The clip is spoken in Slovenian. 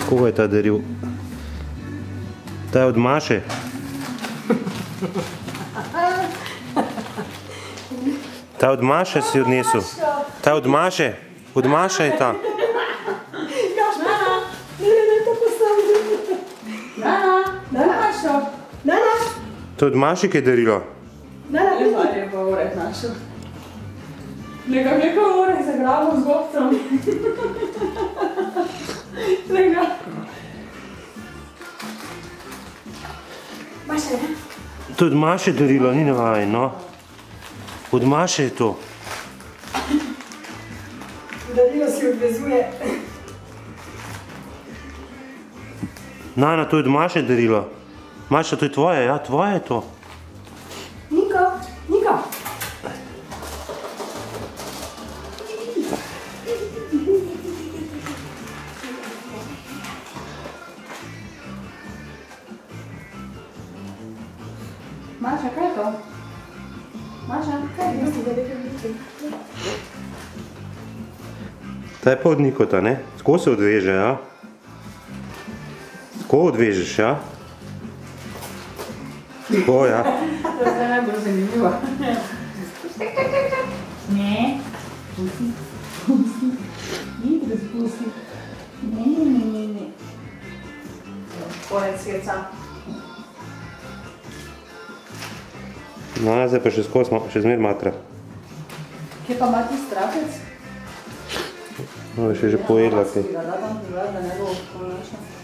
Koga je ta daril? Ta je od Maše. Ta od Maše si odnesel. Ta od Maše. Od Maše je ta. To je od Maše, ki je darilo. Je pa oreh našel. Nekako oreh zagrabo z gobcem. Maša, ne? To je od Maše darilo, ni navajeno. Od Maše je to. Darilo si odvezuje. Nana, to je od Maše darilo. Maša, to je tvoje, ja, tvoje je to. Niko, Niko. Maša, kaj je to? Maša, kaj je to? Ta je pa od Nikota, ne? Tako se odveže, ja? Tako odvežeš, ja? Tako, ja. To je zdaj najbolj zanimivo. Ne. Pusti. Pusti. Idri spusti. Ne. Konec srca. No, zdaj pa še skos, še zmer matra. Kje pa ima tisti trapec? No, še že pojedla kaj. Da ne bo ponaša.